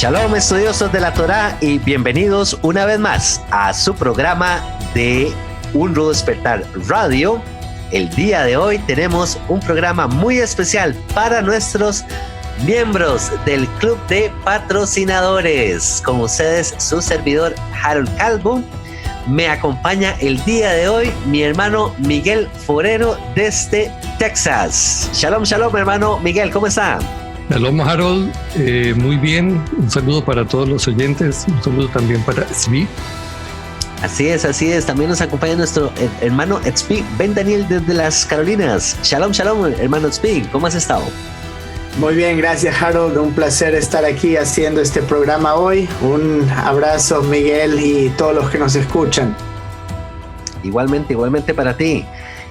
Shalom, estudiosos de la Torá, y bienvenidos una vez más a su programa de Un Rudo Despertar Radio. El día de hoy tenemos un programa muy especial para nuestros miembros del Club de Patrocinadores. Con ustedes, su servidor Harold Calvo. Me acompaña el día de hoy mi hermano Miguel Forero desde Texas. Shalom, shalom, hermano Miguel, ¿cómo está? Shalom, Harold, muy bien. Un saludo para todos los oyentes, un saludo también para Tzvi. Así es. También nos acompaña nuestro hermano Tzvi Ben Daniel desde las Carolinas. Shalom, shalom, hermano Tzvi, ¿cómo has estado? Muy bien, gracias, Harold. Un placer estar aquí haciendo este programa hoy. Un abrazo, Miguel, y todos los que nos escuchan. Igualmente para ti.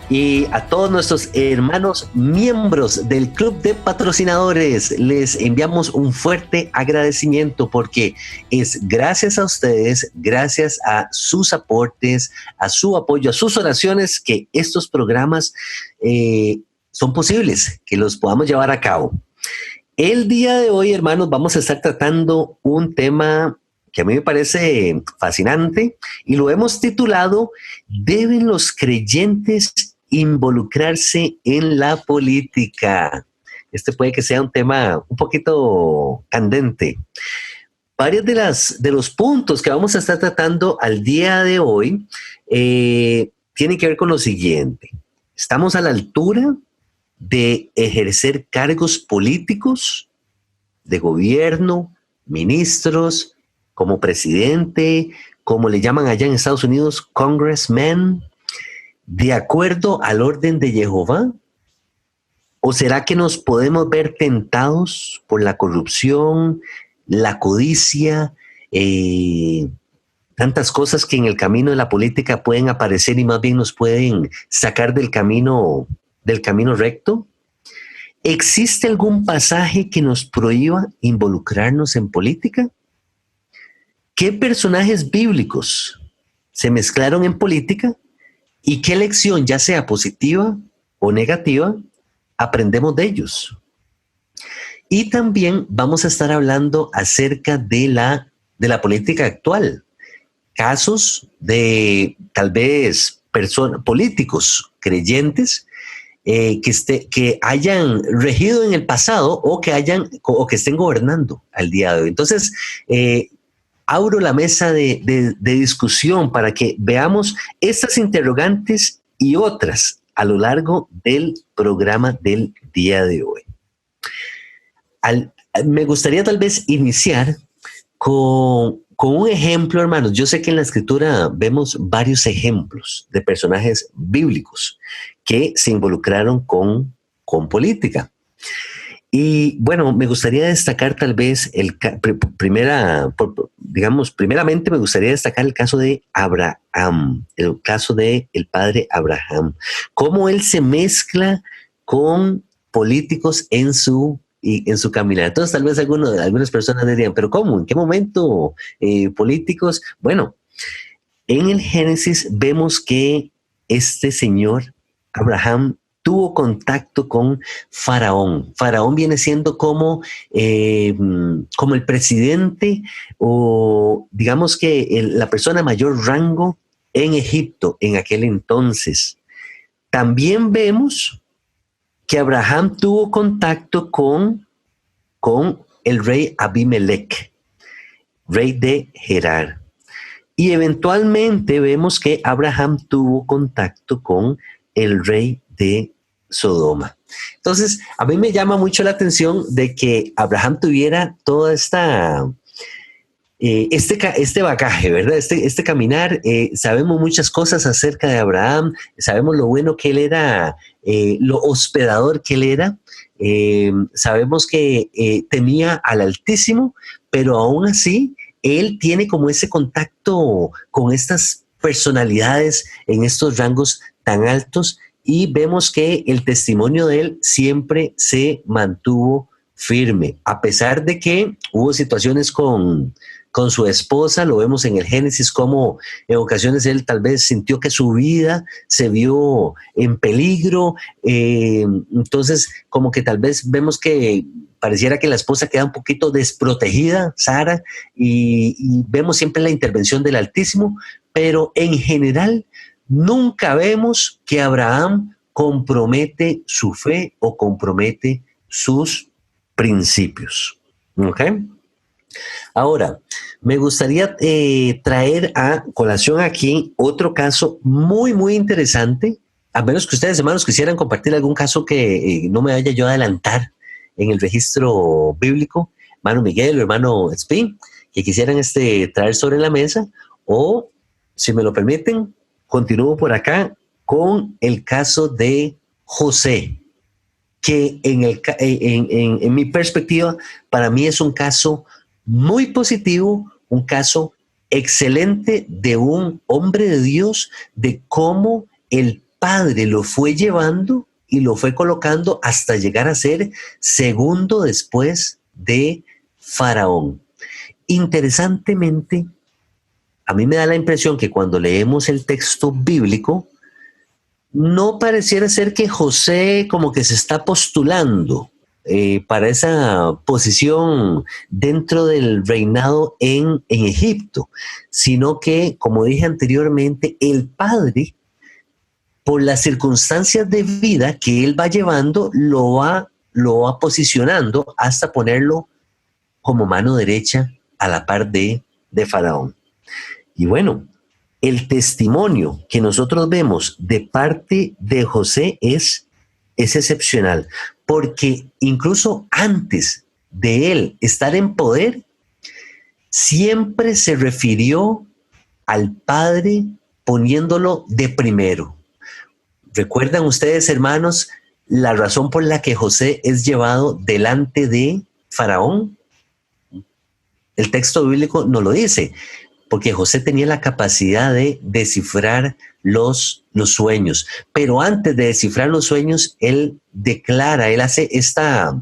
Y a todos nuestros hermanos miembros del Club de Patrocinadores les enviamos un fuerte agradecimiento, porque es gracias a ustedes, gracias a sus aportes, a su apoyo, a sus oraciones, que estos programas son posibles, que los podamos llevar a cabo. El día de hoy, hermanos, vamos a estar tratando un tema que a mí me parece fascinante y lo hemos titulado ¿Deben los creyentes involucrarse en la política? Este puede que sea un tema un poquito candente. Varios de los puntos que vamos a estar tratando al día de hoy tienen que ver con lo siguiente. ¿Estamos a la altura de ejercer cargos políticos de gobierno, ministros, como presidente, como le llaman allá en Estados Unidos, congressman, de acuerdo al orden de Jehová? ¿O será que nos podemos ver tentados por la corrupción, la codicia, tantas cosas que en el camino de la política pueden aparecer y más bien nos pueden sacar del camino recto? ¿Existe algún pasaje que nos prohíba involucrarnos en política? ¿Qué personajes bíblicos se mezclaron en política? ¿Y qué lección, ya sea positiva o negativa, aprendemos de ellos? Y también vamos a estar hablando acerca de la política actual. Casos de tal vez políticos creyentes que hayan regido en el pasado o que estén gobernando al día de hoy. Entonces, abro la mesa de discusión para que veamos estas interrogantes y otras a lo largo del programa del día de hoy. Me gustaría tal vez iniciar con un ejemplo, hermanos. Yo sé que en la Escritura vemos varios ejemplos de personajes bíblicos que se involucraron con política. Y bueno, me gustaría destacar tal vez primeramente me gustaría destacar el caso de Abraham, el caso de el padre Abraham, cómo él se mezcla con políticos en su caminar. Entonces tal vez algunas personas dirían, pero ¿cómo? ¿En qué momento políticos? Bueno, en el Génesis vemos que este señor Abraham tuvo contacto con Faraón. Faraón viene siendo como el presidente, o digamos que la persona de mayor rango en Egipto en aquel entonces. También vemos que Abraham tuvo contacto con el rey Abimelech, rey de Gerar. Y eventualmente vemos que Abraham tuvo contacto con el rey de Sodoma. Entonces, a mí me llama mucho la atención de que Abraham tuviera toda este bagaje, ¿verdad? Este caminar. Sabemos muchas cosas acerca de Abraham, sabemos lo bueno que él era, lo hospedador que él era. Sabemos que temía al Altísimo, pero aún así él tiene como ese contacto con estas personalidades en estos rangos tan altos. Y vemos que el testimonio de él siempre se mantuvo firme, a pesar de que hubo situaciones con con su esposa, lo vemos en el Génesis como en ocasiones él tal vez sintió que su vida se vio en peligro, entonces como que tal vez vemos que pareciera que la esposa queda un poquito desprotegida, Sara, y vemos siempre la intervención del Altísimo, pero en general nunca vemos que Abraham compromete su fe o compromete sus principios. ¿Ok? Ahora, me gustaría traer a colación aquí otro caso muy, muy interesante, a menos que ustedes, hermanos, quisieran compartir algún caso que no me vaya yo a adelantar en el registro bíblico, hermano Miguel o hermano Spin, que quisieran traer sobre la mesa, o si me lo permiten, continúo por acá con el caso de José, que en mi perspectiva, para mí es un caso muy positivo, un caso excelente de un hombre de Dios, de cómo el Padre lo fue llevando y lo fue colocando hasta llegar a ser segundo después de Faraón. Interesantemente, a mí me da la impresión que cuando leemos el texto bíblico, no pareciera ser que José como que se está postulando para esa posición dentro del reinado en Egipto, sino que, como dije anteriormente, el Padre, por las circunstancias de vida que él va llevando, lo va posicionando hasta ponerlo como mano derecha a la par de Faraón. Y bueno, el testimonio que nosotros vemos de parte de José es excepcional, porque incluso antes de él estar en poder, siempre se refirió al Padre poniéndolo de primero. ¿Recuerdan ustedes, hermanos, la razón por la que José es llevado delante de Faraón? El texto bíblico nos lo dice, porque José tenía la capacidad de descifrar los sueños. Pero antes de descifrar los sueños, él hace esta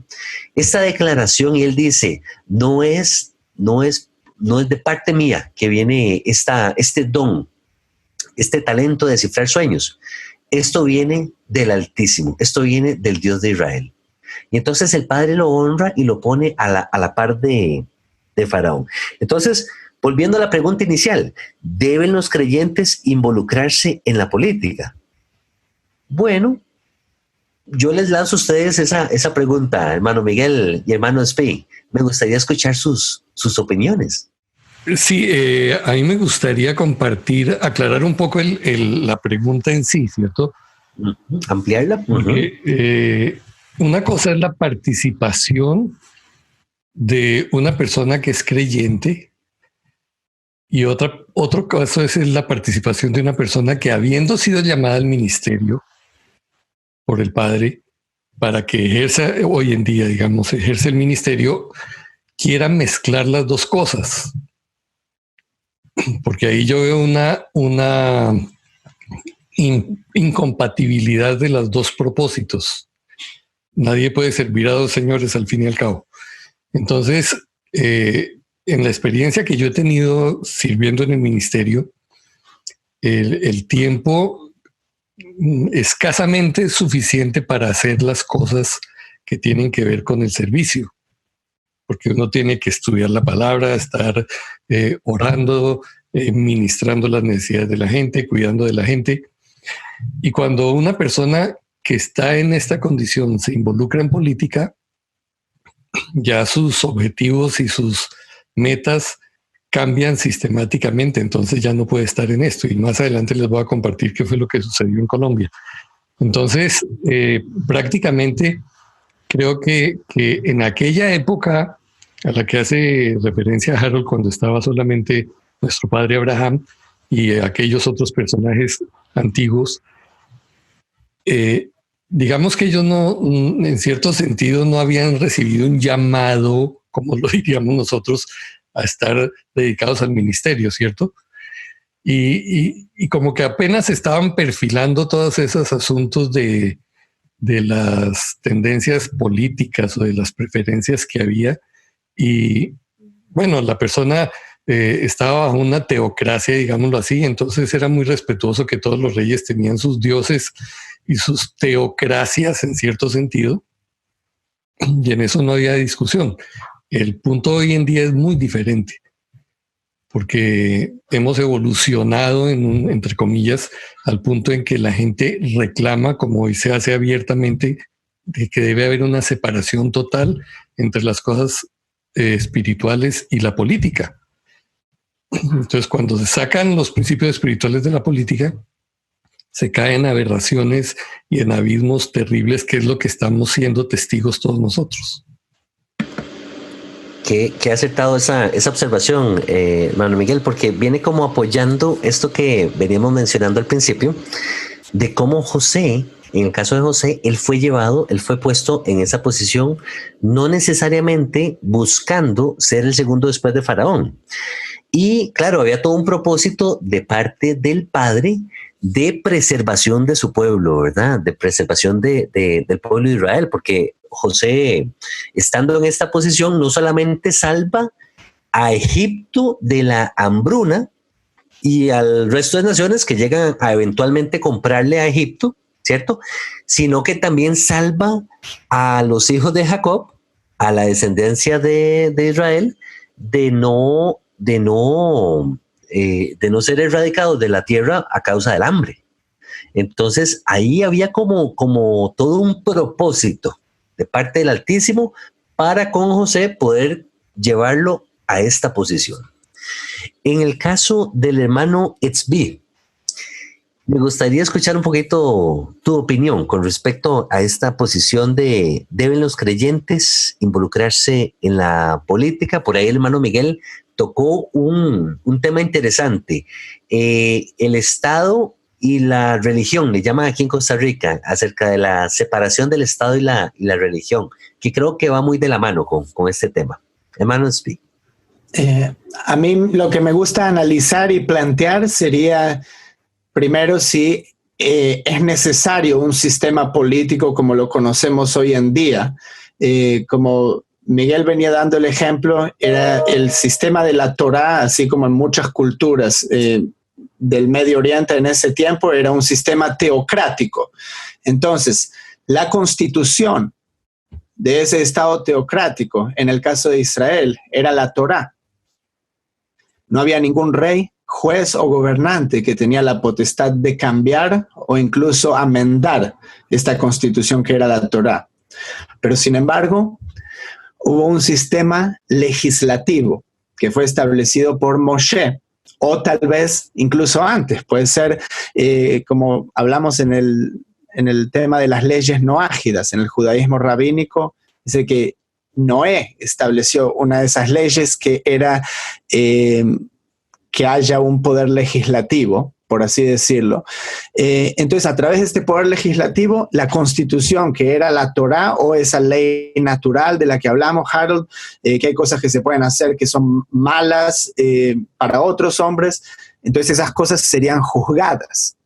declaración y él dice, no es de parte mía que viene este don, este talento de descifrar sueños. Esto viene del Altísimo, esto viene del Dios de Israel. Y entonces el Padre lo honra y lo pone a la par de Faraón. Entonces, volviendo a la pregunta inicial, ¿deben los creyentes involucrarse en la política? Bueno, yo les lanzo a ustedes esa pregunta, hermano Miguel y hermano Spey. Me gustaría escuchar sus opiniones. Sí, a mí me gustaría aclarar un poco la pregunta en sí, ¿cierto? Ampliarla. Porque, una cosa es la participación de una persona que es creyente y otro caso es la participación de una persona que, habiendo sido llamada al ministerio por el Padre para que ejerza hoy en día, digamos, ejerce el ministerio, quiera mezclar las dos cosas. Porque ahí yo veo una incompatibilidad de los dos propósitos. Nadie puede servir a dos señores al fin y al cabo. Entonces, en la experiencia que yo he tenido sirviendo en el ministerio, el tiempo escasamente es suficiente para hacer las cosas que tienen que ver con el servicio. Porque uno tiene que estudiar la palabra, estar orando, ministrando las necesidades de la gente, cuidando de la gente. Y cuando una persona que está en esta condición se involucra en política, ya sus objetivos y sus metas cambian sistemáticamente, entonces ya no puede estar en esto. Y más adelante les voy a compartir qué fue lo que sucedió en Colombia. Entonces, prácticamente creo que en aquella época a la que hace referencia Harold, cuando estaba solamente nuestro padre Abraham y aquellos otros personajes antiguos, digamos que ellos no, en cierto sentido, no habían recibido un llamado, como lo diríamos nosotros, a estar dedicados al ministerio, ¿cierto? Y como que apenas estaban perfilando todos esos asuntos de las tendencias políticas o de las preferencias que había. Y bueno, la persona estaba bajo una teocracia, digámoslo así, entonces era muy respetuoso que todos los reyes tenían sus dioses y sus teocracias en cierto sentido, y en eso no había discusión. El punto hoy en día es muy diferente, porque hemos evolucionado, entre comillas, al punto en que la gente reclama, como hoy se hace abiertamente, de que debe haber una separación total entre las cosas espirituales y la política. Entonces, cuando se sacan los principios espirituales de la política, se caen aberraciones y en abismos terribles, que es lo que estamos siendo testigos todos nosotros. Qué acertado esa observación, hermano Miguel, porque viene como apoyando esto que veníamos mencionando al principio, de cómo José, en el caso de José, él fue puesto en esa posición, no necesariamente buscando ser el segundo después de Faraón. Y claro, había todo un propósito de parte del padre de preservación de su pueblo, ¿verdad? De preservación del pueblo de Israel, porque José, estando en esta posición, no solamente salva a Egipto de la hambruna y al resto de naciones que llegan a eventualmente comprarle a Egipto, ¿cierto? Sino que también salva a los hijos de Jacob, a la descendencia de Israel, de no ser erradicados de la tierra a causa del hambre. Entonces ahí había como todo un propósito de parte del Altísimo para con José poder llevarlo a esta posición. En el caso del hermano Etzbi, me gustaría escuchar un poquito tu opinión con respecto a esta posición de ¿deben los creyentes involucrarse en la política? Por ahí el hermano Miguel tocó un tema interesante, el Estado y la religión, le llaman aquí en Costa Rica, acerca de la separación del Estado y la religión, que creo que va muy de la mano con este tema. Hermano Etzbi. A mí lo que me gusta analizar y plantear sería, primero, si es necesario un sistema político como lo conocemos hoy en día. Como Miguel venía dando el ejemplo, era el sistema de la Torá, así como en muchas culturas del Medio Oriente en ese tiempo, era un sistema teocrático. Entonces, la constitución de ese estado teocrático, en el caso de Israel, era la Torá. No había ningún rey, juez o gobernante que tenía la potestad de cambiar o incluso amendar esta constitución que era la Torá. Pero sin embargo, hubo un sistema legislativo que fue establecido por Moshe, o tal vez incluso antes. Puede ser, como hablamos en el tema de las leyes noágidas, en el judaísmo rabínico, dice que Noé estableció una de esas leyes que era que haya un poder legislativo, por así decirlo. Entonces, a través de este poder legislativo, la Constitución, que era la Torá o esa ley natural de la que hablamos, Harold, que hay cosas que se pueden hacer que son malas para otros hombres, entonces esas cosas serían juzgadas.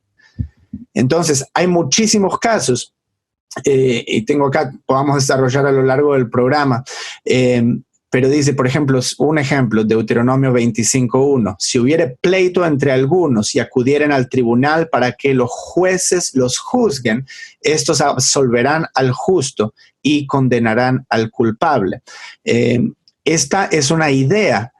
Entonces, hay muchísimos casos, y tengo acá, podamos desarrollar a lo largo del programa, pero dice, por ejemplo, un ejemplo, Deuteronomio 25:1, si hubiere pleito entre algunos y acudieren al tribunal para que los jueces los juzguen, estos absolverán al justo y condenarán al culpable. Esta es una idea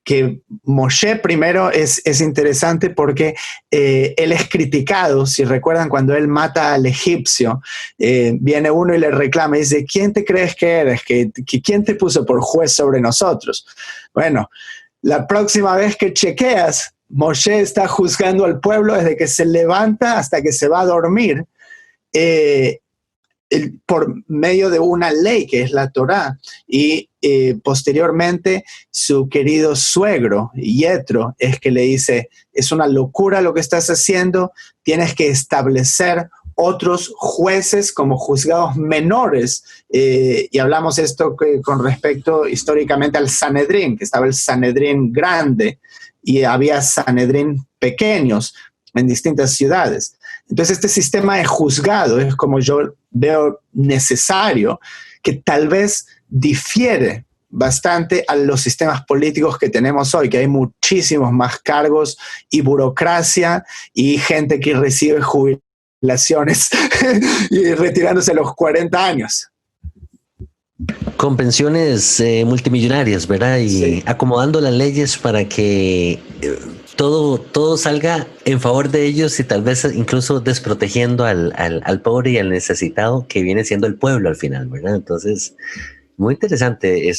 que Moshe primero es interesante porque él es criticado. Si recuerdan, cuando él mata al egipcio, viene uno y le reclama y dice, ¿quién te crees que eres? ¿Quién te puso por juez sobre nosotros? Bueno, la próxima vez que chequeas, Moshe está juzgando al pueblo desde que se levanta hasta que se va a dormir, por medio de una ley que es la Torá, y posteriormente su querido suegro, Yetro, es que le dice, es una locura lo que estás haciendo, tienes que establecer otros jueces como juzgados menores, y hablamos esto con respecto históricamente al Sanedrín, que estaba el Sanedrín grande y había Sanedrín pequeños en distintas ciudades. Entonces este sistema de juzgado es, como yo veo, necesario, que tal vez difiere bastante a los sistemas políticos que tenemos hoy, que hay muchísimos más cargos y burocracia y gente que recibe jubilaciones y retirándose a los 40 años. Con pensiones multimillonarias, ¿verdad? Y sí, acomodando las leyes para que todo salga en favor de ellos y tal vez incluso desprotegiendo al pobre y al necesitado, que viene siendo el pueblo al final, ¿verdad? Entonces, muy interesante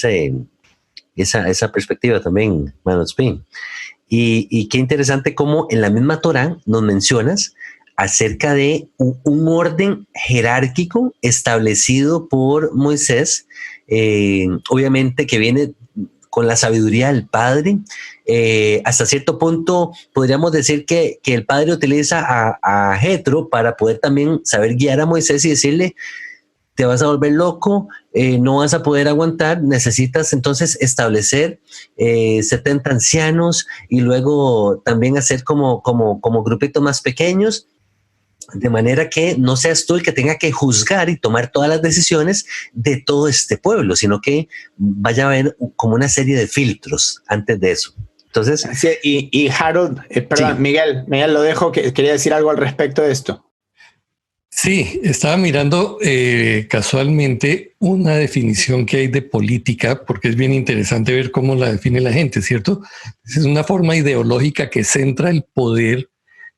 esa perspectiva también, Manuel Spin. Y qué interesante cómo en la misma Torá nos mencionas acerca de un orden jerárquico establecido por Moisés, obviamente que viene con la sabiduría del padre. Hasta cierto punto podríamos decir que el padre utiliza a Jetro para poder también saber guiar a Moisés y decirle: te vas a volver loco, no vas a poder aguantar, necesitas entonces establecer 70 ancianos y luego también hacer como grupitos más pequeños, de manera que no seas tú el que tenga que juzgar y tomar todas las decisiones de todo este pueblo, sino que vaya a haber como una serie de filtros antes de eso. Entonces, sí, y Harold, perdón, sí. Miguel, lo dejo, que quería decir algo al respecto de esto. Sí, estaba mirando casualmente una definición que hay de política, porque es bien interesante ver cómo la define la gente, ¿cierto? Es una forma ideológica que centra el poder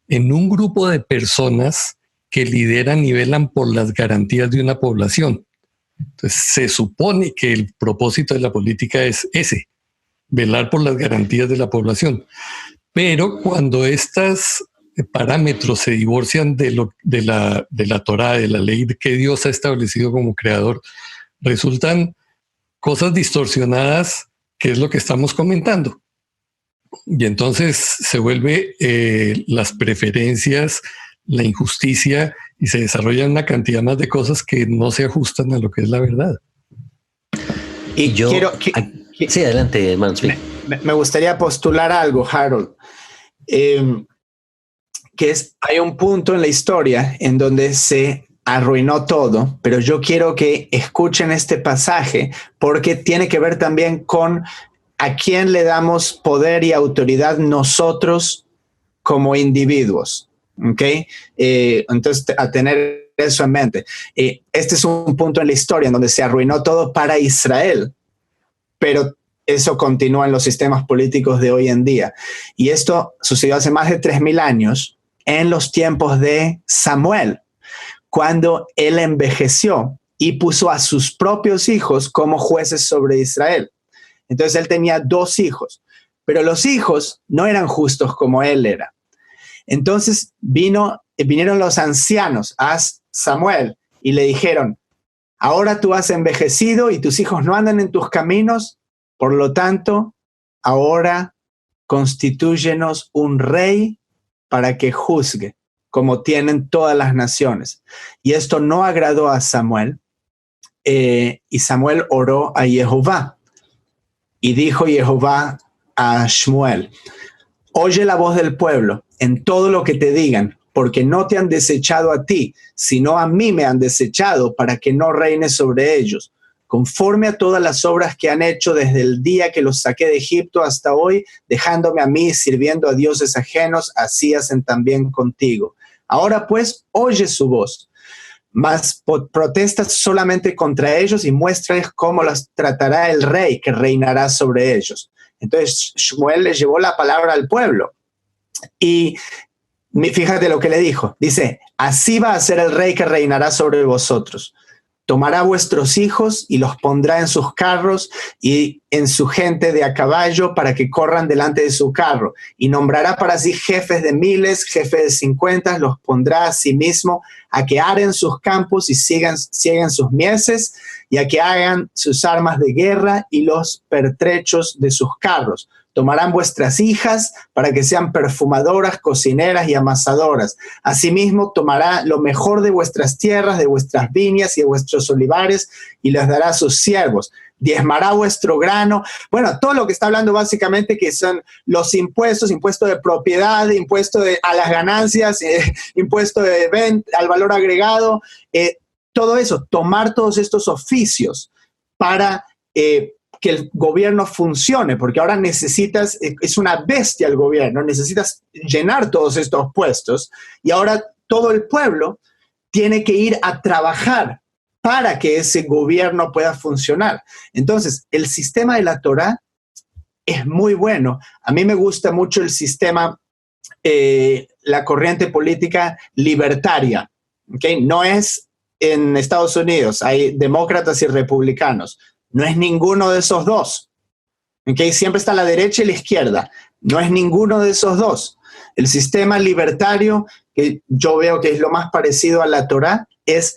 en un grupo de personas que lideran y velan por las garantías de una población. Entonces, se supone que el propósito de la política es ese, velar por las garantías de la población. Pero cuando estas parámetros se divorcian de la Torá, de la ley que Dios ha establecido como creador, resultan cosas distorsionadas, que es lo que estamos comentando. Y entonces se vuelve las preferencias, la injusticia, y se desarrollan una cantidad más de cosas que no se ajustan a lo que es la verdad. Y yo sí, adelante, hermano. Me gustaría postular algo, Harold, hay un punto en la historia en donde se arruinó todo, pero yo quiero que escuchen este pasaje porque tiene que ver también con a quién le damos poder y autoridad nosotros como individuos, ¿ok? Entonces, a tener eso en mente. Este es un punto en la historia en donde se arruinó todo para Israel, pero eso continúa en los sistemas políticos de hoy en día. Y esto sucedió hace más de 3,000 años, en los tiempos de Samuel, cuando él envejeció y puso a sus propios hijos como jueces sobre Israel. Entonces él tenía 2 hijos, pero los hijos no eran justos como él era. Entonces vinieron los ancianos a Samuel y le dijeron: ahora tú has envejecido y tus hijos no andan en tus caminos, por lo tanto, ahora constitúyenos un rey para que juzgue, como tienen todas las naciones. Y esto no agradó a Samuel, y Samuel oró a Jehová. Y dijo Jehová a Shmuel: oye la voz del pueblo en todo lo que te digan, porque no te han desechado a ti, sino a mí me han desechado para que no reines sobre ellos. Conforme a todas las obras que han hecho desde el día que los saqué de Egipto hasta hoy, dejándome a mí sirviendo a dioses ajenos, así hacen también contigo. Ahora pues, oye su voz, mas protesta solamente contra ellos y muéstrales cómo los tratará el rey que reinará sobre ellos. Entonces Shmuel le llevó la palabra al pueblo y fíjate lo que le dijo. Dice: así va a ser el rey que reinará sobre vosotros. Tomará vuestros hijos y los pondrá en sus carros y en su gente de a caballo para que corran delante de su carro. Y nombrará para sí jefes de 1000, jefes de 50, los pondrá a sí mismo a que aren sus campos y sieguen sus mieses y a que hagan sus armas de guerra y los pertrechos de sus carros. Tomarán vuestras hijas para que sean perfumadoras, cocineras y amasadoras. Asimismo, tomará lo mejor de vuestras tierras, de vuestras viñas y de vuestros olivares y les dará a sus siervos. Diezmará vuestro grano. Bueno, todo lo que está hablando básicamente que son los impuestos, impuesto de propiedad, impuesto a las ganancias, impuesto de venta, al valor agregado, todo eso, tomar todos estos oficios para que el gobierno funcione, porque ahora necesitas, es una bestia el gobierno, necesitas llenar todos estos puestos y ahora todo el pueblo tiene que ir a trabajar para que ese gobierno pueda funcionar. Entonces, el sistema de la Torá es muy bueno. A mí me gusta mucho el sistema, la corriente política libertaria. ¿Okay? No es en Estados Unidos, hay demócratas y republicanos. No es ninguno de esos dos. ¿Okay? Siempre está la derecha y la izquierda. No es ninguno de esos dos. El sistema libertario, que yo veo que es lo más parecido a la Torá, es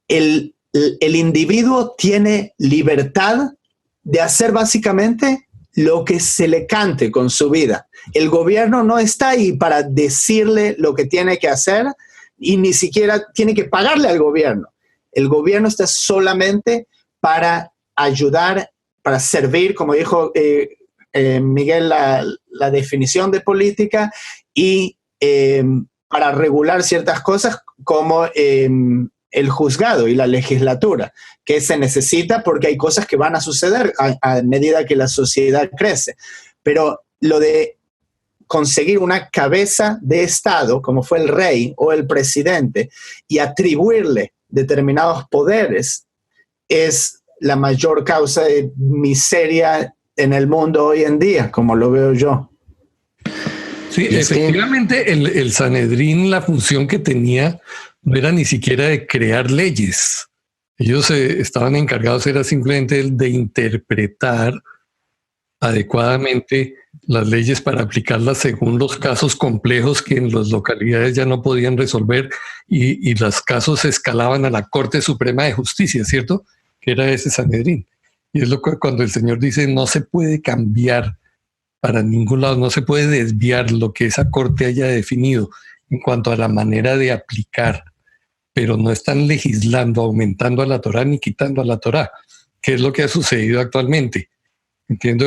el individuo tiene libertad de hacer básicamente lo que se le cante con su vida. El gobierno no está ahí para decirle lo que tiene que hacer y ni siquiera tiene que pagarle al gobierno. El gobierno está solamente para ayudar, para servir, como dijo Miguel, la definición de política, y para regular ciertas cosas como el juzgado y la legislatura, que se necesita porque hay cosas que van a suceder a medida que la sociedad crece. Pero lo de conseguir una cabeza de Estado, como fue el rey o el presidente, y atribuirle determinados poderes, es la mayor causa de miseria en el mundo hoy en día, como lo veo yo. Sí, efectivamente, el Sanedrín, la función que tenía no era ni siquiera de crear leyes. Ellos estaban encargados, era simplemente de interpretar adecuadamente las leyes para aplicarlas según los casos complejos que en las localidades ya no podían resolver y los casos escalaban a la Corte Suprema de Justicia, ¿cierto? Que era ese Sanedrín. Y es lo que cuando el Señor dice no se puede cambiar para ningún lado, no se puede desviar lo que esa Corte haya definido en cuanto a la manera de aplicar, pero no están legislando, aumentando a la Torá ni quitando a la Torá, que es lo que ha sucedido actualmente. Entiendo,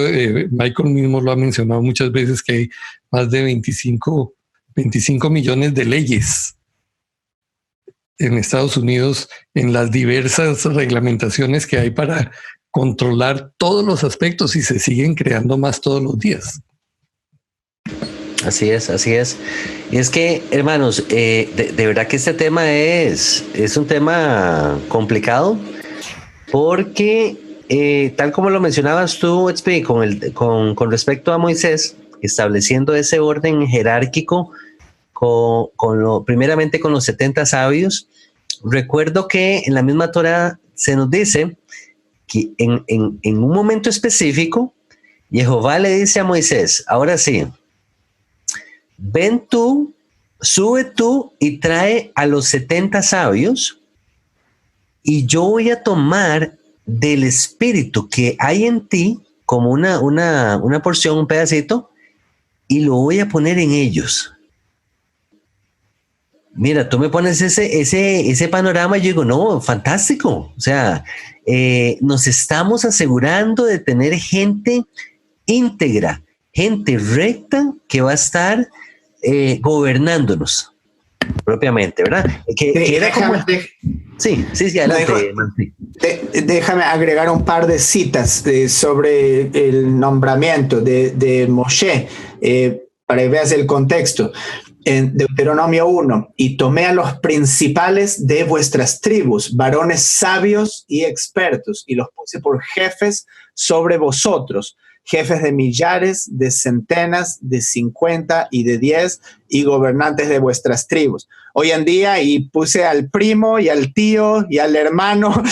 Michael mismo lo ha mencionado muchas veces, que hay más de 25 millones de leyes en Estados Unidos en las diversas reglamentaciones que hay para controlar todos los aspectos y se siguen creando más todos los días. Así es, así es. Y es que, hermanos, de verdad que este tema es un tema complicado porque, tal como lo mencionabas tú, Expi, con respecto a Moisés, estableciendo ese orden jerárquico primeramente con los 70 sabios, recuerdo que en la misma Torá se nos dice que en un momento específico, Jehová le dice a Moisés, ahora sí, ven tú, sube tú y trae a los 70 sabios y yo voy a tomar del espíritu que hay en ti como una porción, un pedacito, y lo voy a poner en ellos. Mira, tú me pones ese panorama y yo digo, no, fantástico. O sea, nos estamos asegurando de tener gente íntegra, gente recta que va a estar gobernándonos propiamente, ¿verdad? Que era como... Sí, adelante. Déjame agregar un par de citas sobre el nombramiento de Moshe, para que veas el contexto. En Deuteronomio 1, y tomé a los principales de vuestras tribus, varones sabios y expertos, y los puse por jefes sobre vosotros, jefes de millares, de centenas, de 50 y de 10, y gobernantes de vuestras tribus. Hoy en día, y puse al primo y al tío y al hermano,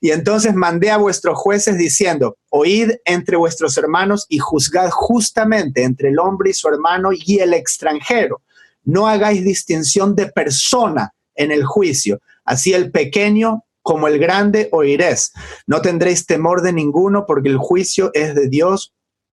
y entonces mandé a vuestros jueces diciendo, oíd entre vuestros hermanos y juzgad justamente entre el hombre y su hermano y el extranjero. No hagáis distinción de persona en el juicio, así el pequeño como el grande oiréis. No tendréis temor de ninguno, porque el juicio es de Dios,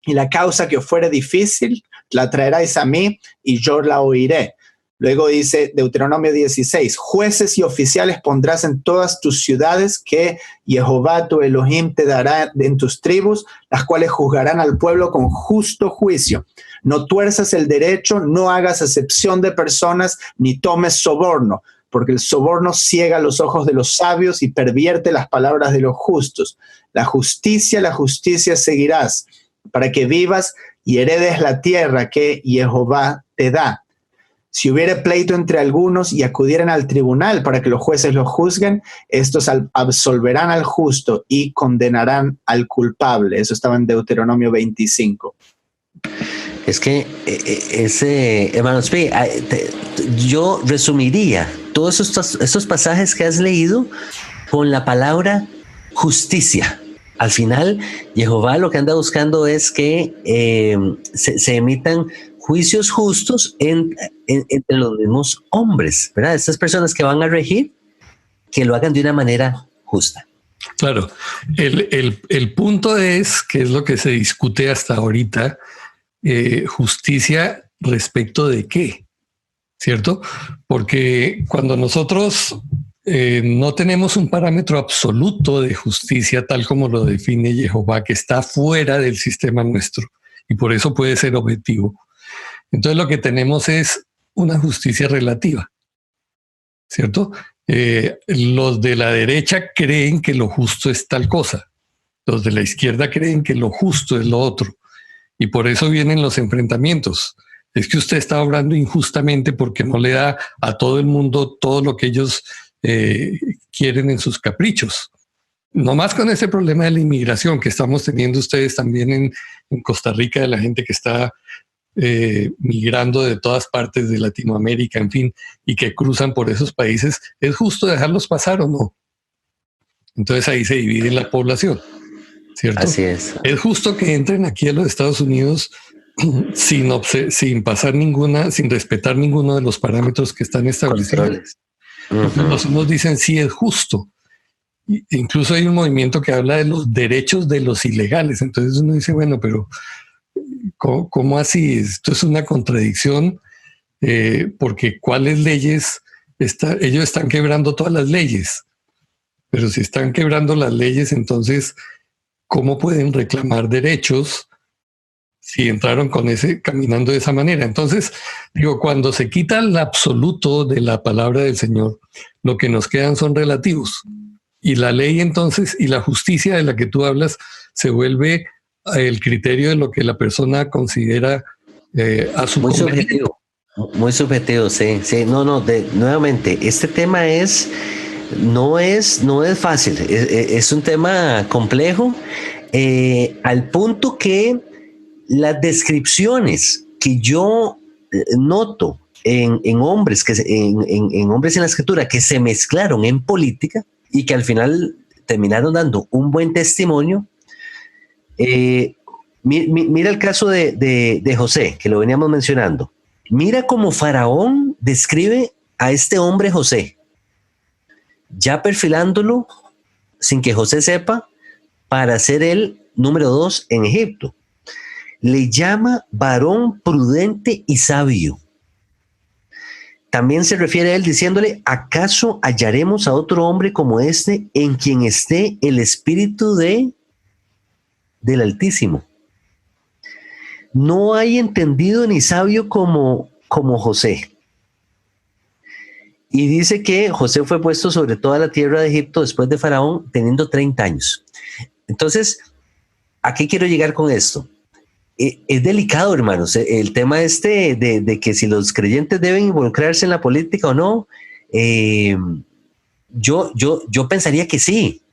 y la causa que os fuere difícil la traeráis a mí, y yo la oiré. Luego dice Deuteronomio 16, jueces y oficiales pondrás en todas tus ciudades que Jehová tu Elohim te dará en tus tribus, las cuales juzgarán al pueblo con justo juicio. No tuerzas el derecho, no hagas acepción de personas, ni tomes soborno. porque el soborno ciega los ojos de los sabios y pervierte las palabras de los justos. La justicia seguirás, para que vivas y heredes la tierra que Jehová te da. Si hubiere pleito entre algunos y acudieran al tribunal para que los jueces lo juzguen, estos absolverán al justo y condenarán al culpable. Eso estaba en Deuteronomio 25. Es que hermanos, yo resumiría todos estos pasajes que has leído con la palabra justicia. Al final, Jehová lo que anda buscando es que se emitan juicios justos entre los mismos hombres, ¿verdad? Estas personas que van a regir, que lo hagan de una manera justa. Claro, el punto es, que es lo que se discute hasta ahorita, justicia respecto de qué, ¿cierto? Porque cuando nosotros no tenemos un parámetro absoluto de justicia tal como lo define Jehová, que está fuera del sistema nuestro y por eso puede ser objetivo. Entonces lo que tenemos es una justicia relativa, ¿cierto? Los de la derecha creen que lo justo es tal cosa. Los de la izquierda creen que lo justo es lo otro. Y por eso vienen los enfrentamientos. Es que usted está obrando injustamente porque no le da a todo el mundo todo lo que ellos quieren en sus caprichos. No más con ese problema de la inmigración que estamos teniendo ustedes también en Costa Rica, de la gente que está migrando de todas partes de Latinoamérica, en fin, y que cruzan por esos países. ¿Es justo dejarlos pasar o no? Entonces ahí se divide la población, ¿cierto? Así es. ¿Es justo que entren aquí a los Estados Unidos sin pasar sin respetar ninguno de los parámetros que están establecidos? Los unos dicen sí es justo. Incluso hay un movimiento que habla de los derechos de los ilegales. Entonces uno dice, bueno, pero ¿cómo así? Esto es una contradicción, porque ¿cuáles leyes? Ellos están quebrando todas las leyes. Pero si están quebrando las leyes, entonces, ¿cómo pueden reclamar derechos si entraron caminando de esa manera? Entonces, digo, cuando se quita el absoluto de la palabra del Señor, lo que nos quedan son relativos. Y la ley entonces, y la justicia de la que tú hablas, se vuelve el criterio de lo que la persona considera a su subjetivo. Muy subjetivo, sí. Nuevamente, este tema no es fácil, es un tema complejo, al punto que las descripciones que yo noto en hombres, en hombres en la escritura que se mezclaron en política y que al final terminaron dando un buen testimonio. Mira el caso de José, que lo veníamos mencionando. Mira cómo Faraón describe a este hombre José, ya perfilándolo sin que José sepa, para ser el número 2 en Egipto. Le llama varón prudente y sabio. También se refiere a él diciéndole: ¿acaso hallaremos a otro hombre como este en quien esté el espíritu del Altísimo? No hay entendido ni sabio como José. Y dice que José fue puesto sobre toda la tierra de Egipto después de Faraón, teniendo 30 años. Entonces, ¿a qué quiero llegar con esto? Es delicado, hermanos, el tema de que si los creyentes deben involucrarse en la política o no. Yo pensaría que sí.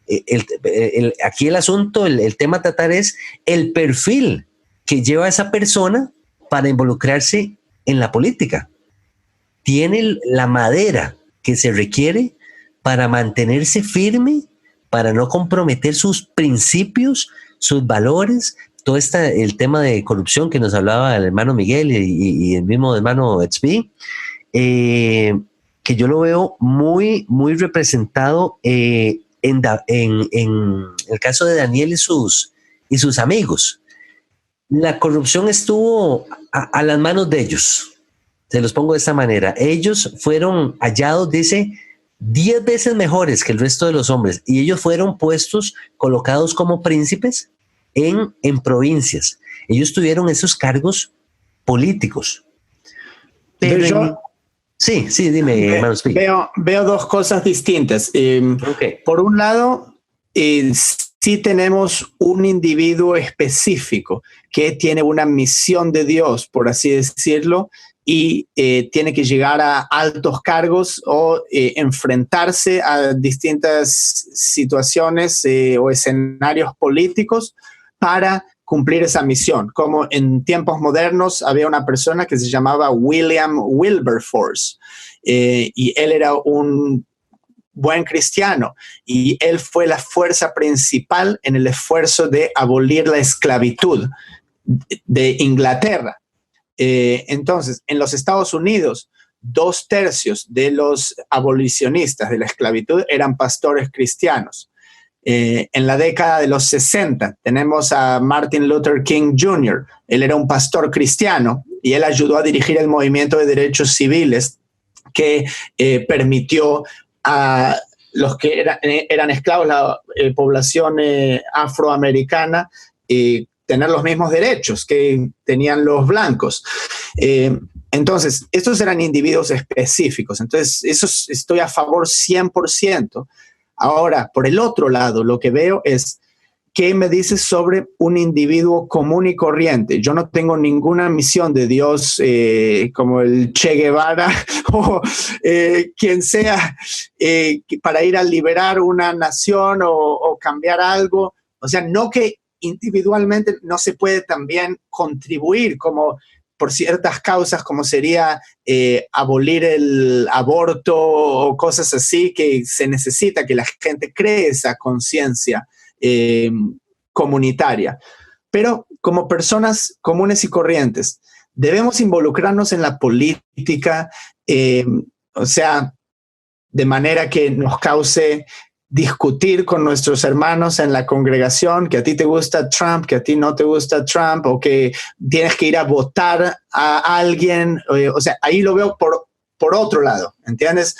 Aquí el asunto, el tema a tratar es el perfil que lleva a esa persona para involucrarse en la política. Tiene la madera que se requiere para mantenerse firme, para no comprometer sus principios, sus valores. Todo el tema de corrupción que nos hablaba el hermano Miguel y el mismo hermano XP, que yo lo veo muy, muy representado en el caso de Daniel y sus amigos. La corrupción estuvo a las manos de ellos. Se los pongo de esta manera. Ellos fueron hallados, dice, 10 veces mejores que el resto de los hombres, y ellos fueron colocados como príncipes en provincias. Ellos tuvieron esos cargos políticos. Pero Sí, sí, dime, hermano Speak. Veo dos cosas distintas. Okay. Por un lado, sí tenemos un individuo específico que tiene una misión de Dios, por así decirlo, y tiene que llegar a altos cargos o enfrentarse a distintas situaciones o escenarios políticos para cumplir esa misión. Como en tiempos modernos había una persona que se llamaba William Wilberforce, y él era un buen cristiano y él fue la fuerza principal en el esfuerzo de abolir la esclavitud de Inglaterra. Entonces, en los Estados Unidos, 2/3 de los abolicionistas de la esclavitud eran pastores cristianos. En la década de los 60 tenemos a Martin Luther King Jr. Él era un pastor cristiano y él ayudó a dirigir el movimiento de derechos civiles que permitió a los que eran esclavos, la población afroamericana, tener los mismos derechos que tenían los blancos. Entonces, estos eran individuos específicos. Entonces, eso estoy a favor 100%. Ahora, por el otro lado, lo que veo es, ¿qué me dices sobre un individuo común y corriente? Yo no tengo ninguna misión de Dios como el Che Guevara o quien sea para ir a liberar una nación o cambiar algo. O sea, no que individualmente no se puede también contribuir como por ciertas causas como sería abolir el aborto o cosas así, que se necesita que la gente cree esa conciencia comunitaria. Pero como personas comunes y corrientes, debemos involucrarnos en la política, o sea, de manera que nos cause discutir con nuestros hermanos en la congregación, que a ti te gusta Trump, que a ti no te gusta Trump, o que tienes que ir a votar a alguien. O sea, ahí lo veo por otro lado, ¿entiendes?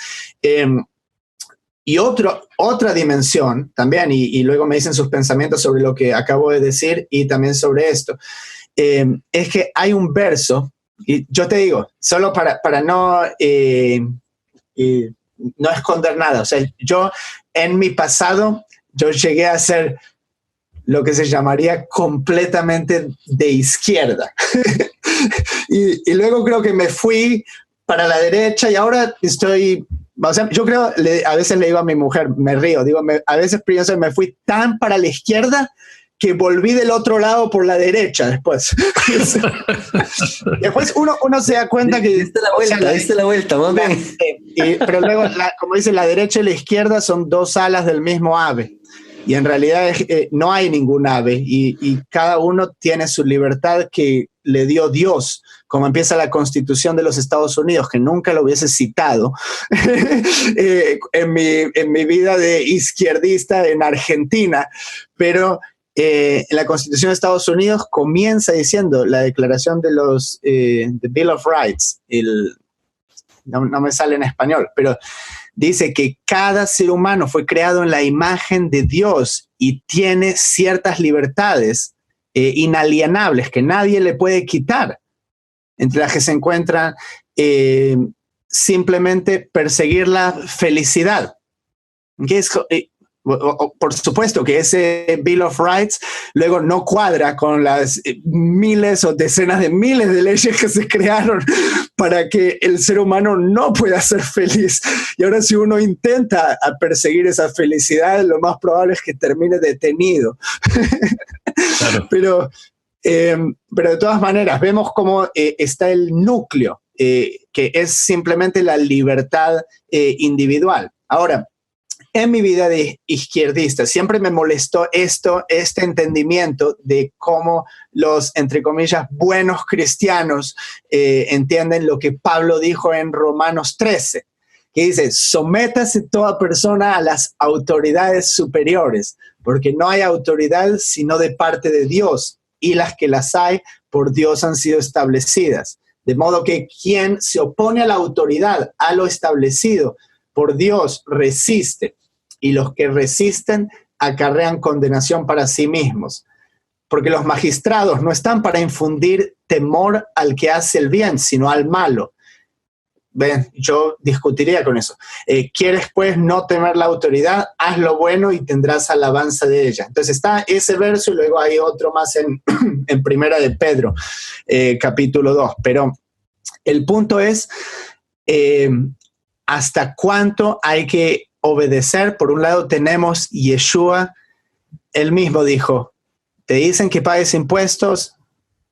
Y otra dimensión también, y luego me dicen sus pensamientos sobre lo que acabo de decir y también sobre esto, es que hay un verso, y yo te digo, solo para no esconder nada. O sea, yo en mi pasado, yo llegué a ser lo que se llamaría completamente de izquierda. y luego creo que me fui para la derecha y ahora estoy, o sea, yo creo, a veces le digo a mi mujer, me río, digo, a veces pienso que me fui tan para la izquierda que volví del otro lado por la derecha después. Después uno se da cuenta que... Diste la vuelta, más bien. Pero luego, como dice, la derecha y la izquierda son dos alas del mismo ave. Y en realidad no hay ningún ave y cada uno tiene su libertad que le dio Dios, como empieza la Constitución de los Estados Unidos, que nunca lo hubiese citado en mi vida de izquierdista en Argentina, pero la Constitución de Estados Unidos comienza diciendo la declaración de los the Bill of Rights, no me sale en español, pero dice que cada ser humano fue creado en la imagen de Dios y tiene ciertas libertades inalienables que nadie le puede quitar, entre las que se encuentran simplemente perseguir la felicidad, que es... por supuesto que ese Bill of Rights luego no cuadra con las miles o decenas de miles de leyes que se crearon para que el ser humano no pueda ser feliz. Y ahora si uno intenta perseguir esa felicidad, lo más probable es que termine detenido. Claro. Pero de todas maneras, vemos cómo está el núcleo, que es simplemente la libertad individual. Ahora, en mi vida de izquierdista siempre me molestó este entendimiento de cómo los, entre comillas, buenos cristianos entienden lo que Pablo dijo en Romanos 13, que dice, sométase toda persona a las autoridades superiores, porque no hay autoridad sino de parte de Dios, y las que las hay por Dios han sido establecidas. De modo que quien se opone a la autoridad, a lo establecido por Dios, resiste. Y los que resisten acarrean condenación para sí mismos. Porque los magistrados no están para infundir temor al que hace el bien, sino al malo. ven, yo discutiría con eso. ¿Quieres pues no temer la autoridad? Haz lo bueno y tendrás alabanza de ella. Entonces está ese verso y luego hay otro más en Primera de Pedro, capítulo 2. Pero el punto es, ¿hasta cuánto hay que obedecer? Por un lado tenemos Yeshua, él mismo dijo, te dicen que pagues impuestos,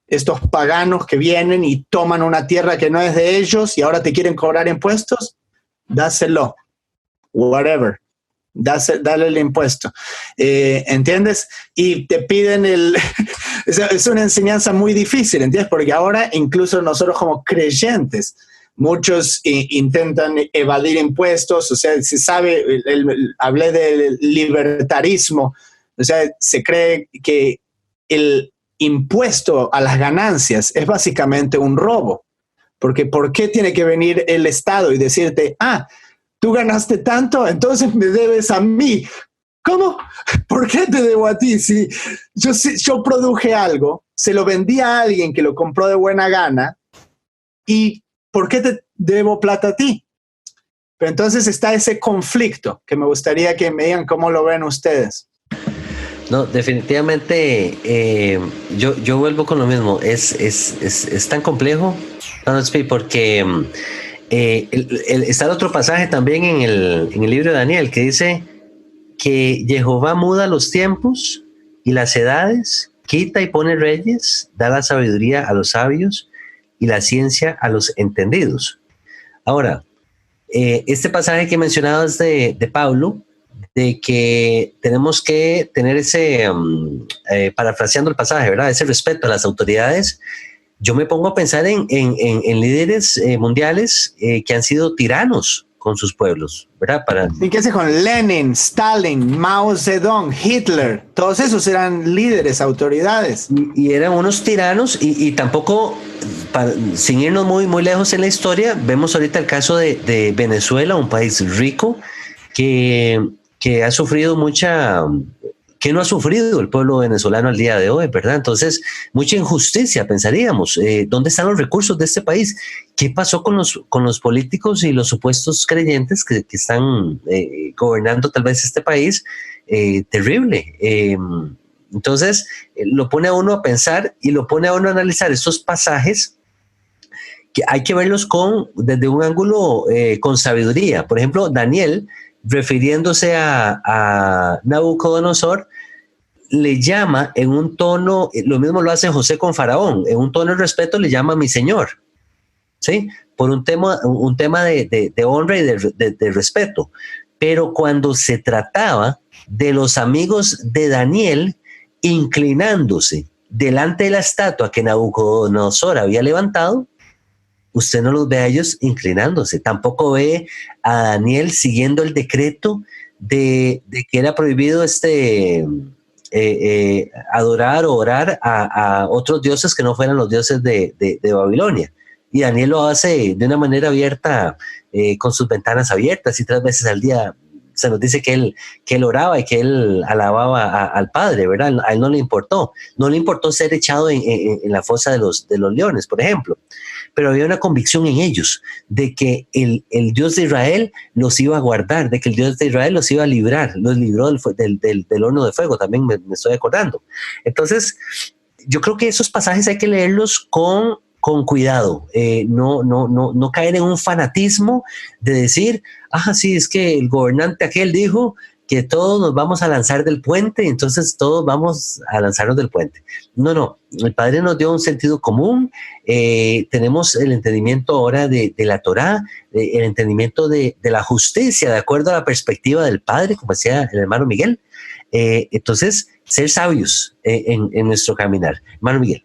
estos paganos que vienen y toman una tierra que no es de ellos y ahora te quieren cobrar impuestos, dáselo, whatever, dale el impuesto. ¿Entiendes? Y te piden es una enseñanza muy difícil, ¿entiendes? Porque ahora incluso nosotros como creyentes, muchos intentan evadir impuestos, o sea, se sabe, hablé del libertarismo, o sea, se cree que el impuesto a las ganancias es básicamente un robo, porque ¿por qué tiene que venir el Estado y decirte, tú ganaste tanto, entonces me debes a mí? ¿Cómo? ¿Por qué te debo a ti? Si yo produje algo, se lo vendí a alguien que lo compró de buena gana, ¿y por qué te debo plata a ti? Pero entonces está ese conflicto que me gustaría que me digan cómo lo ven ustedes. No, definitivamente yo vuelvo con lo mismo. Es tan complejo, porque está el otro pasaje también en el libro de Daniel que dice que Jehová muda los tiempos y las edades, quita y pone reyes, da la sabiduría a los sabios y la ciencia a los entendidos. Ahora, este pasaje que mencionabas de Pablo, de que tenemos que tener ese, parafraseando el pasaje, ¿verdad? Ese respeto a las autoridades. Yo me pongo a pensar en líderes mundiales que han sido tiranos con sus pueblos, ¿verdad? ¿Y qué hace con Lenin, Stalin, Mao Zedong, Hitler? Todos esos eran líderes, autoridades. Y eran unos tiranos y tampoco, sin irnos muy, muy lejos en la historia, vemos ahorita el caso de Venezuela, un país rico que ha sufrido que no ha sufrido el pueblo venezolano al día de hoy, ¿verdad? Entonces, mucha injusticia, pensaríamos. ¿Dónde están los recursos de este país? ¿Qué pasó con los políticos y los supuestos creyentes que están gobernando tal vez este país? Terrible. Entonces, lo pone a uno a pensar y lo pone a uno a analizar estos pasajes que hay que verlos desde un ángulo con sabiduría. Por ejemplo, Daniel, refiriéndose a Nabucodonosor, le llama en un tono, lo mismo lo hace José con Faraón, en un tono de respeto le llama mi señor, ¿sí? Por un tema de honra y de respeto. Pero cuando se trataba de los amigos de Daniel inclinándose delante de la estatua que Nabucodonosor había levantado, usted no los ve a ellos inclinándose, tampoco ve a Daniel siguiendo el decreto de que era prohibido adorar o orar a otros dioses que no fueran los dioses de Babilonia. Y Daniel lo hace de una manera abierta, con sus ventanas abiertas, y 3 veces al día se nos dice que él oraba y que él alababa al Padre, ¿verdad? A él no le importó ser echado en la fosa de los leones, por ejemplo. Pero había una convicción en ellos de que el Dios de Israel los iba a guardar, de que el Dios de Israel los iba a librar, los libró del horno de fuego, también me estoy acordando. Entonces, yo creo que esos pasajes hay que leerlos con cuidado, no caer en un fanatismo de decir, sí, es que el gobernante aquel dijo que todos nos vamos a lanzar del puente, entonces todos vamos a lanzarnos del puente. No, el Padre nos dio un sentido común, tenemos el entendimiento ahora de la Torá, el entendimiento de la justicia, de acuerdo a la perspectiva del Padre, como decía el hermano Miguel. Entonces, ser sabios en nuestro caminar. Hermano Miguel.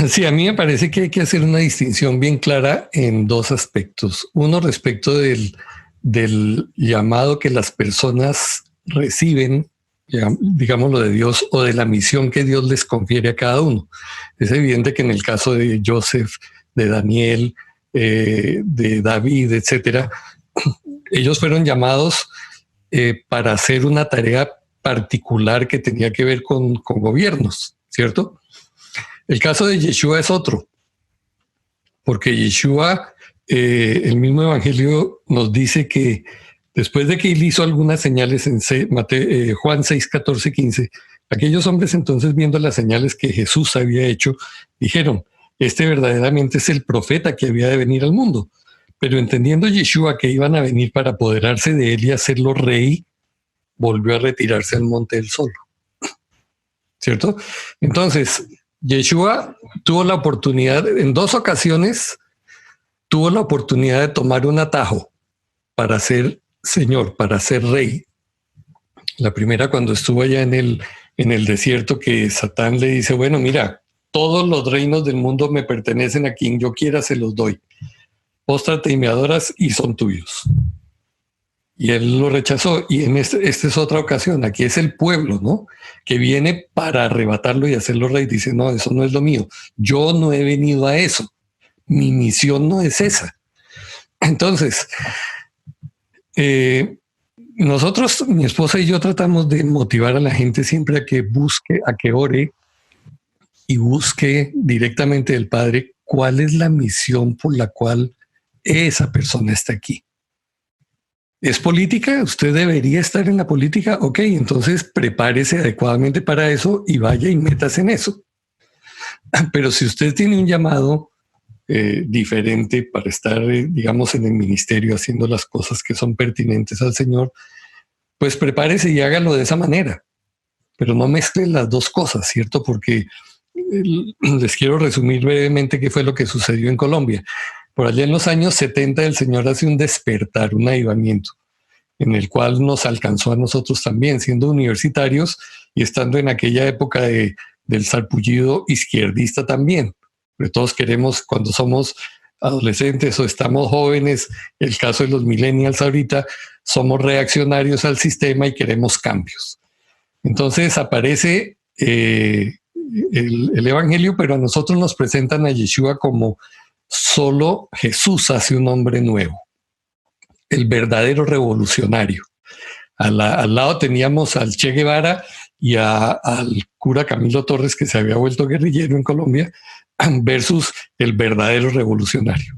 Sí, a mí me parece que hay que hacer una distinción bien clara en 2 aspectos. Uno, respecto del llamado que las personas reciben, digámoslo, de Dios, o de la misión que Dios les confiere a cada uno. Es evidente que en el caso de Joseph, de Daniel, de David, etcétera, ellos fueron llamados para hacer una tarea particular que tenía que ver con gobiernos, ¿cierto? El caso de Yeshua es otro, porque Yeshua el mismo Evangelio nos dice que después de que él hizo algunas señales en Juan 6, 14, 15, aquellos hombres entonces, viendo las señales que Jesús había hecho, dijeron, este verdaderamente es el profeta que había de venir al mundo. Pero entendiendo Yeshua que iban a venir para apoderarse de él y hacerlo rey, volvió a retirarse al monte del sol. ¿Cierto? Entonces, Yeshua tuvo la oportunidad, en 2 ocasiones, tuvo la oportunidad de tomar un atajo para ser Señor, para ser rey. La primera, cuando estuvo allá en el desierto, que Satán le dice, bueno, mira, todos los reinos del mundo me pertenecen, a quien yo quiera se los doy. Póstrate y me adoras y son tuyos. Y él lo rechazó. Y en esta es otra ocasión. Aquí es el pueblo, ¿no? Que viene para arrebatarlo y hacerlo rey. Dice, no, eso no es lo mío. Yo no he venido a eso. Mi misión no es esa. Entonces, nosotros, mi esposa y yo, tratamos de motivar a la gente siempre a que busque, a que ore y busque directamente del Padre cuál es la misión por la cual esa persona está aquí. ¿Es política? ¿Usted debería estar en la política? Ok, entonces prepárese adecuadamente para eso y vaya y métase en eso. Pero si usted tiene un llamado diferente para estar, digamos, en el ministerio haciendo las cosas que son pertinentes al Señor, pues prepárese y hágalo de esa manera. Pero no mezclen las dos cosas, ¿cierto? Porque les quiero resumir brevemente qué fue lo que sucedió en Colombia. Por allá en los años 70 el Señor hace un despertar, un avivamiento, en el cual nos alcanzó a nosotros también, siendo universitarios y estando en aquella época del sarpullido izquierdista también. Porque todos queremos, cuando somos adolescentes o estamos jóvenes, el caso de los millennials ahorita, somos reaccionarios al sistema y queremos cambios. Entonces aparece el Evangelio, pero a nosotros nos presentan a Yeshua como solo Jesús hace un hombre nuevo, el verdadero revolucionario. Al lado teníamos al Che Guevara y al cura Camilo Torres, que se había vuelto guerrillero en Colombia, versus el verdadero revolucionario.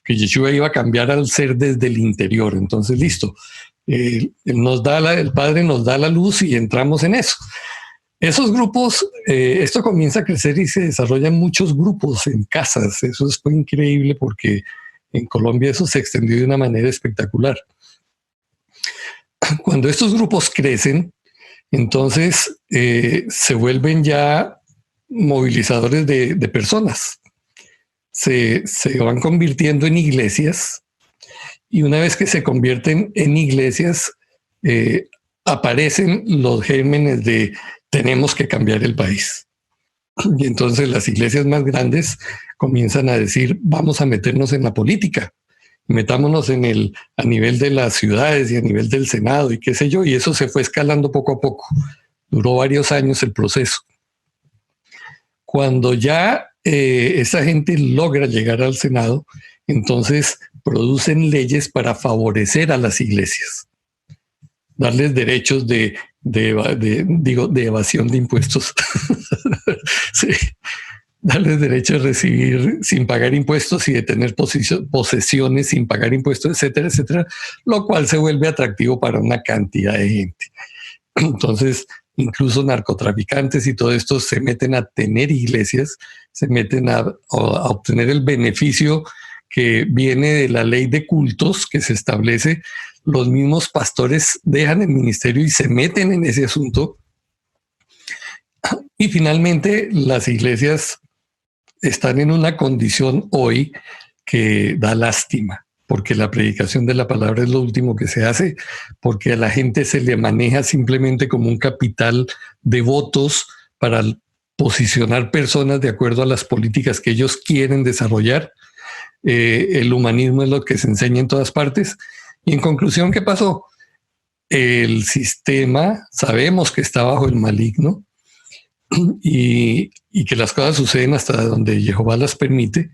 Que Yeshua iba a cambiar al ser desde el interior. Entonces, listo. El Padre nos da la luz y entramos en eso. Esos grupos, esto comienza a crecer y se desarrollan muchos grupos en casas. Eso fue increíble porque en Colombia eso se extendió de una manera espectacular. Cuando estos grupos crecen, entonces se vuelven ya movilizadores de personas. Se van convirtiendo en iglesias y una vez que se convierten en iglesias, aparecen los gérmenes de tenemos que cambiar el país. Y entonces las iglesias más grandes comienzan a decir vamos a meternos en la política, metámonos a nivel de las ciudades y a nivel del Senado y qué sé yo, y eso se fue escalando poco a poco. Duró varios años el proceso. Cuando ya esa gente logra llegar al Senado, entonces producen leyes para favorecer a las iglesias, darles derechos de evasión de impuestos, sí, darles derecho a recibir sin pagar impuestos y de tener posesiones sin pagar impuestos, etcétera, etcétera, lo cual se vuelve atractivo para una cantidad de gente. Entonces, incluso narcotraficantes y todo esto se meten a tener iglesias, se meten a obtener el beneficio que viene de la ley de cultos que se establece. Los mismos pastores dejan el ministerio y se meten en ese asunto. Y finalmente las iglesias están en una condición hoy que da lástima, porque la predicación de la palabra es lo último que se hace, porque a la gente se le maneja simplemente como un capital de votos para posicionar personas de acuerdo a las políticas que ellos quieren desarrollar. El humanismo es lo que se enseña en todas partes. Y en conclusión, ¿qué pasó? El sistema, sabemos que está bajo el maligno y que las cosas suceden hasta donde Jehová las permite,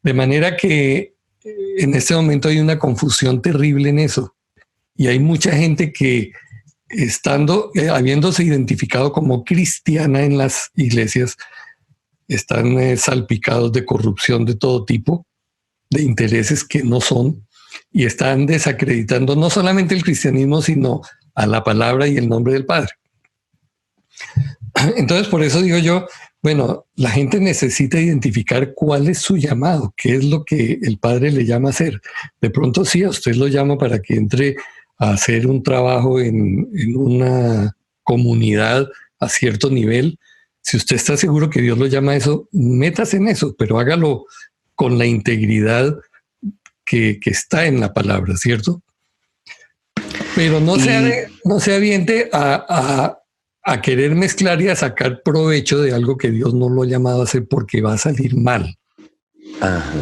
de manera que en este momento hay una confusión terrible en eso. Y hay mucha gente que habiéndose identificado como cristiana en las iglesias, están salpicados de corrupción de todo tipo, de intereses que no son y están desacreditando no solamente el cristianismo, sino a la palabra y el nombre del Padre. Entonces, por eso digo yo, bueno, la gente necesita identificar cuál es su llamado, qué es lo que el Padre le llama a hacer. De pronto sí, a usted lo llama para que entre a hacer un trabajo en una comunidad a cierto nivel. Si usted está seguro que Dios lo llama a eso, métase en eso, pero hágalo con la integridad que está en la palabra, ¿cierto? Pero no se aviente a querer mezclar y a sacar provecho de algo que Dios no lo ha llamado a hacer, porque va a salir mal. Ajá.